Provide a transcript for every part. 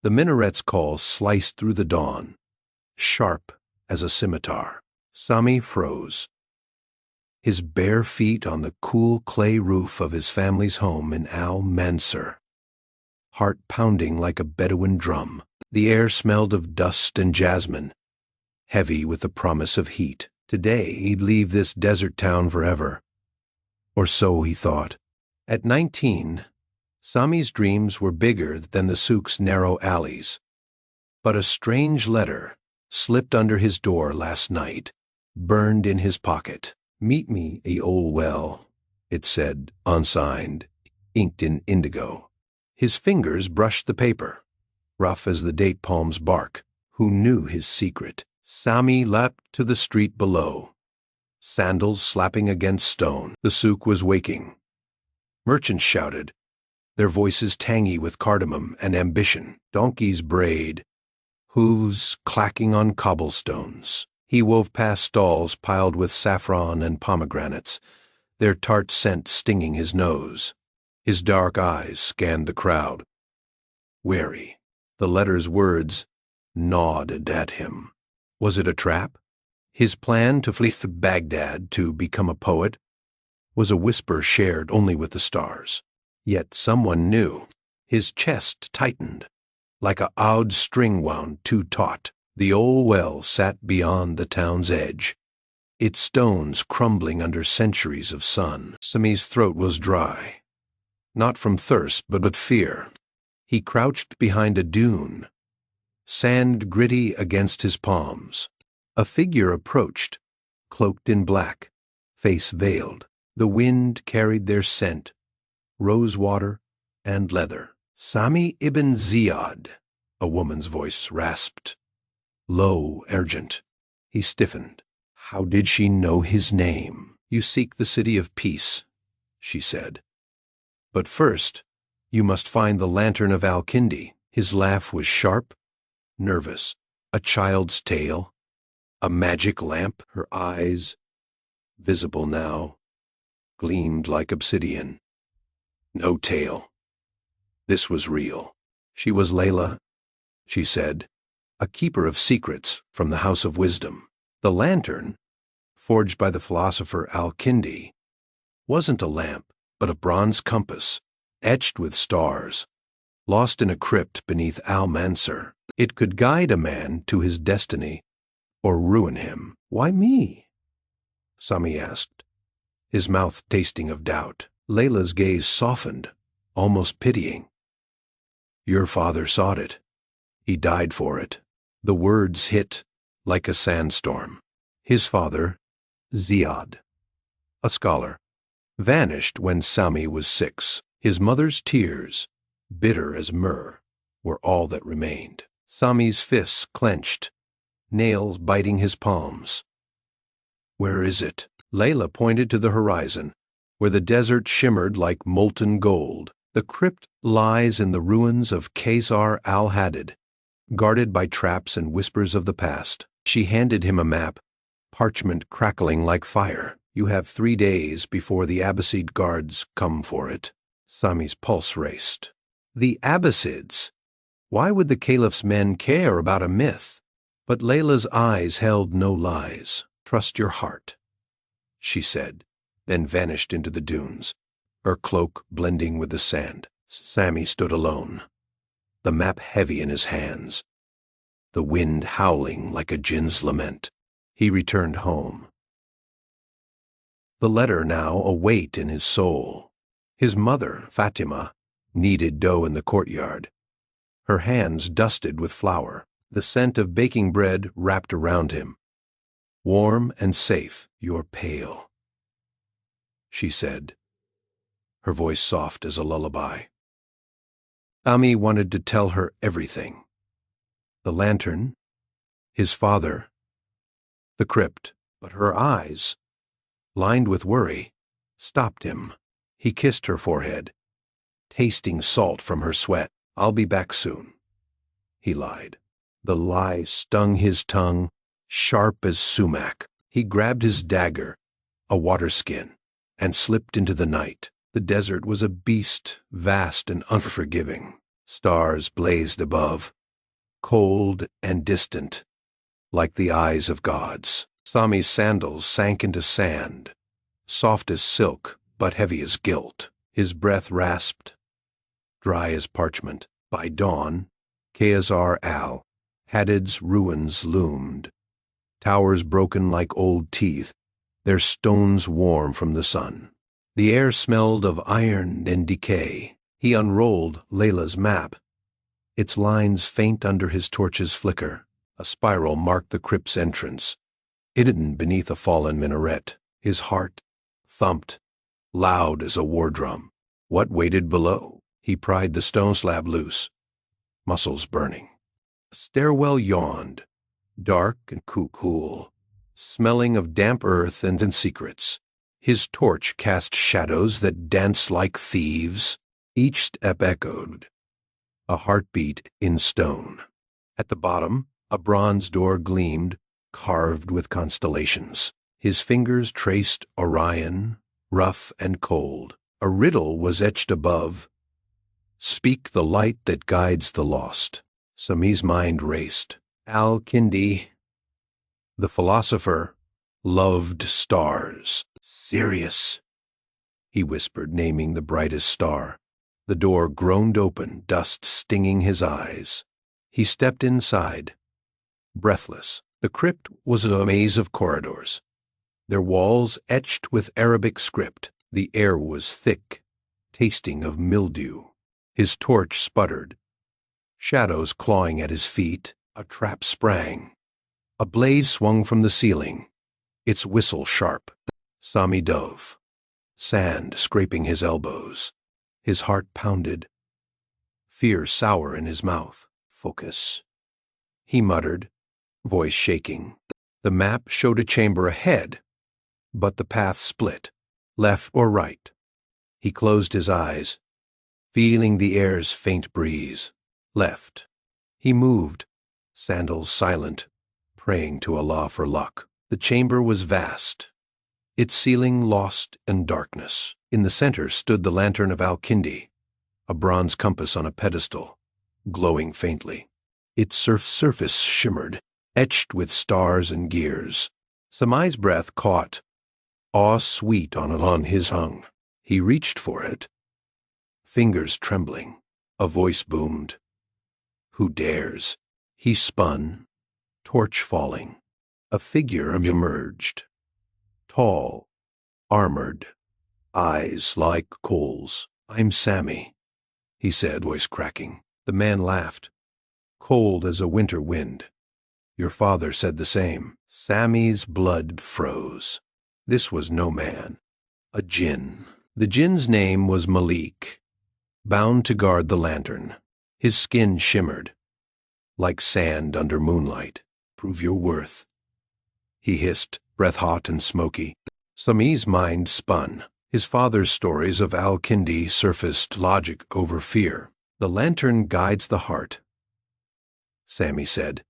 The minaret's call sliced through the dawn, sharp as a scimitar. Sami froze, his bare feet on the cool clay roof of his family's home in Al-Mansur, heart pounding like a Bedouin drum. The air smelled of dust and jasmine, heavy with the promise of heat. Today he'd leave this desert town forever. Or so he thought. At 19, Sami's dreams were bigger than the souk's narrow alleys. But a strange letter slipped under his door last night, burned in his pocket. "Meet me a ol' well," it said, unsigned, inked in indigo. His fingers brushed the paper, rough as the date palm's bark. Who knew his secret? Sami leapt to the street below, sandals slapping against stone. The souk was waking. Merchants shouted, their voices tangy with cardamom and ambition. Donkeys brayed, hooves clacking on cobblestones. He wove past stalls piled with saffron and pomegranates, their tart scent stinging his nose. His dark eyes scanned the crowd. Wary, the letter's words gnawed at him. Was it a trap? His plan to flee to Baghdad to become a poet was a whisper shared only with the stars. Yet someone knew. His chest tightened, like a oud string wound too taut. The old well sat beyond the town's edge, its stones crumbling under centuries of sun. Sami's throat was dry, not from thirst but fear. He crouched behind a dune, sand gritty against his palms. A figure approached, cloaked in black, face veiled. The wind carried their scent, rosewater and leather. "Sami ibn Ziyad," a woman's voice rasped, low, urgent. He stiffened. How did she know his name? "You seek the city of peace," she said. "But first, you must find the lantern of Al-Kindi." His laugh was sharp, nervous, a child's tale, a magic lamp. Her eyes, visible now, gleamed like obsidian. No tale. This was real. She was Layla, she said, a keeper of secrets from the House of Wisdom. The lantern, forged by the philosopher Al-Kindi, wasn't a lamp, but a bronze compass, etched with stars, lost in a crypt beneath Al-Mansur. It could guide a man to his destiny or ruin him. "Why me?" Sami asked, his mouth tasting of doubt. Layla's gaze softened, almost pitying. "Your father sought it. He died for it." The words hit like a sandstorm. His father, Ziyad, a scholar, vanished when Sami was 6. His mother's tears, bitter as myrrh, were all that remained. Sami's fists clenched, nails biting his palms. "Where is it?" Layla pointed to the horizon, where the desert shimmered like molten gold. "The crypt lies in the ruins of Qasar al-Hadid, guarded by traps and whispers of the past." She handed him a map, parchment crackling like fire. "You have 3 days before the Abbasid guards come for it." Sami's pulse raced. The Abbasids! Why would the caliph's men care about a myth? But Layla's eyes held no lies. "Trust your heart," she said, then vanished into the dunes, her cloak blending with the sand. Sami stood alone, the map heavy in his hands, the wind howling like a jinn's lament. He returned home, the letter now a weight in his soul. His mother, Fatima, kneaded dough in the courtyard, her hands dusted with flour. The scent of baking bread wrapped around him. "Warm and safe." "You're pale," she said, her voice soft as a lullaby. Sami wanted to tell her everything. The lantern, his father, the crypt, but her eyes, lined with worry, stopped him. He kissed her forehead, tasting salt from her sweat. "I'll be back soon," he lied. The lie stung his tongue, sharp as sumac. He grabbed his dagger, a water skin, and slipped into the night. The desert was a beast, vast and unforgiving. Stars blazed above, cold and distant, like the eyes of gods. Sami's sandals sank into sand, soft as silk but heavy as guilt. His breath rasped, dry as parchment. By dawn, Khazar al-Hadid's ruins loomed, towers broken like old teeth, their stones warm from the sun. The air smelled of iron and decay. He unrolled Layla's map, its lines faint under his torch's flicker. A spiral marked the crypt's entrance, hidden beneath a fallen minaret. His heart thumped, loud as a war drum. What waited below? He pried the stone slab loose, muscles burning. A stairwell yawned, dark and cool, smelling of damp earth and secrets. His torch cast shadows that danced like thieves. Each step echoed, a heartbeat in stone. At the bottom, a bronze door gleamed, carved with constellations. His fingers traced Orion, rough and cold. A riddle was etched above. Speak the light that guides the lost. Sami's mind raced. Al-Kindi, the philosopher, loved stars. Sirius, he whispered, naming the brightest star. The door groaned open, dust stinging his eyes. He stepped inside, breathless. The crypt was a maze of corridors, their walls etched with Arabic script. The air was thick, tasting of mildew. His torch sputtered, shadows clawing at his feet. A trap sprang. A blade swung from the ceiling, its whistle sharp. Sami dove, sand scraping his elbows. His heart pounded, fear sour in his mouth. Focus, he muttered, voice shaking. The map showed a chamber ahead, but the path split, left or right. He closed his eyes, feeling the air's faint breeze. Left. He moved, sandals silent, praying to Allah for luck. The chamber was vast, its ceiling lost in darkness. In the center stood the lantern of Al-Kindi, a bronze compass on a pedestal, glowing faintly. Its surface shimmered, etched with stars and gears. Sami's breath caught, awe sweet on his tongue. He reached for it, fingers trembling. A voice boomed. Who dares? He spun, torch falling. A figure emerged, tall, armored, eyes like coals. I'm Sami, he said, voice cracking. The man laughed, cold as a winter wind. Your father said the same. Sami's blood froze. This was no man, a jinn. The jinn's name was Malik, bound to guard the lantern. His skin shimmered, like sand under moonlight. Prove your worth, he hissed, breath hot and smoky. Sami's mind spun. His father's stories of Al-Kindi surfaced, logic over fear. The lantern guides the heart, Sami said.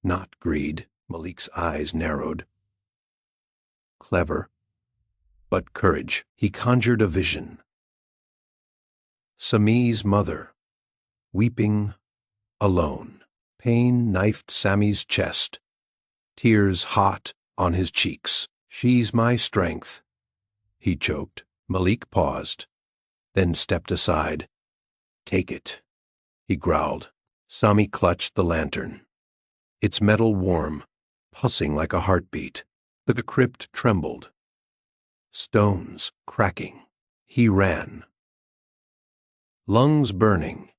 Not greed. Malik's eyes narrowed. Clever, but courage. He conjured a vision. Sami's mother, weeping, alone. Pain knifed Sami's chest, tears hot on his cheeks. She's my strength, he choked. Malik paused, then stepped aside. Take it, he growled. Sami clutched the lantern, its metal warm, pulsing like a heartbeat. The crypt trembled, stones cracking. He ran, lungs burning,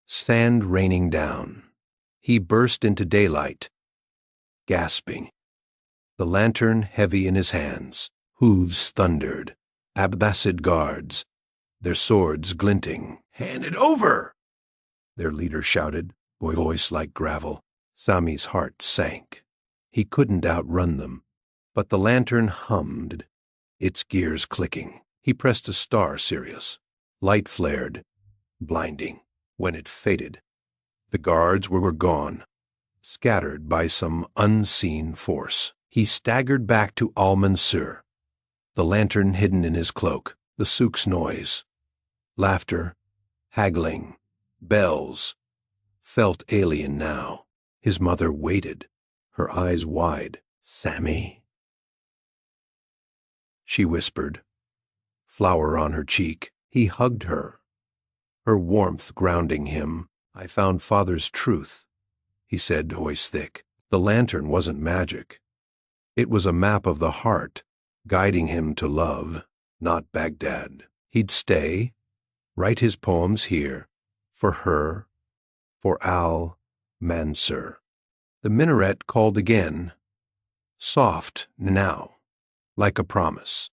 sand raining down. He burst into daylight, gasping, the lantern heavy in his hands. Hooves thundered, Abbasid guards, their swords glinting. Hand it over, their leader shouted, voice like gravel. Sami's heart sank. He couldn't outrun them, but the lantern hummed, its gears clicking. He pressed a star, Sirius. Light flared, blinding. When it faded, the guards were gone, scattered by some unseen force. He staggered back to Al-Mansur, the lantern hidden in his cloak. The souk's noise, laughter, haggling, bells, felt alien now. His mother waited, her eyes wide. "Sammy," she whispered, flower on her cheek. He hugged her, her warmth grounding him. "I found Father's truth," he said, voice thick. The lantern wasn't magic. It was a map of the heart, guiding him to love, not Baghdad. He'd stay, write his poems here, for her, for Al-Mansur. The minaret called again, soft now, like a promise.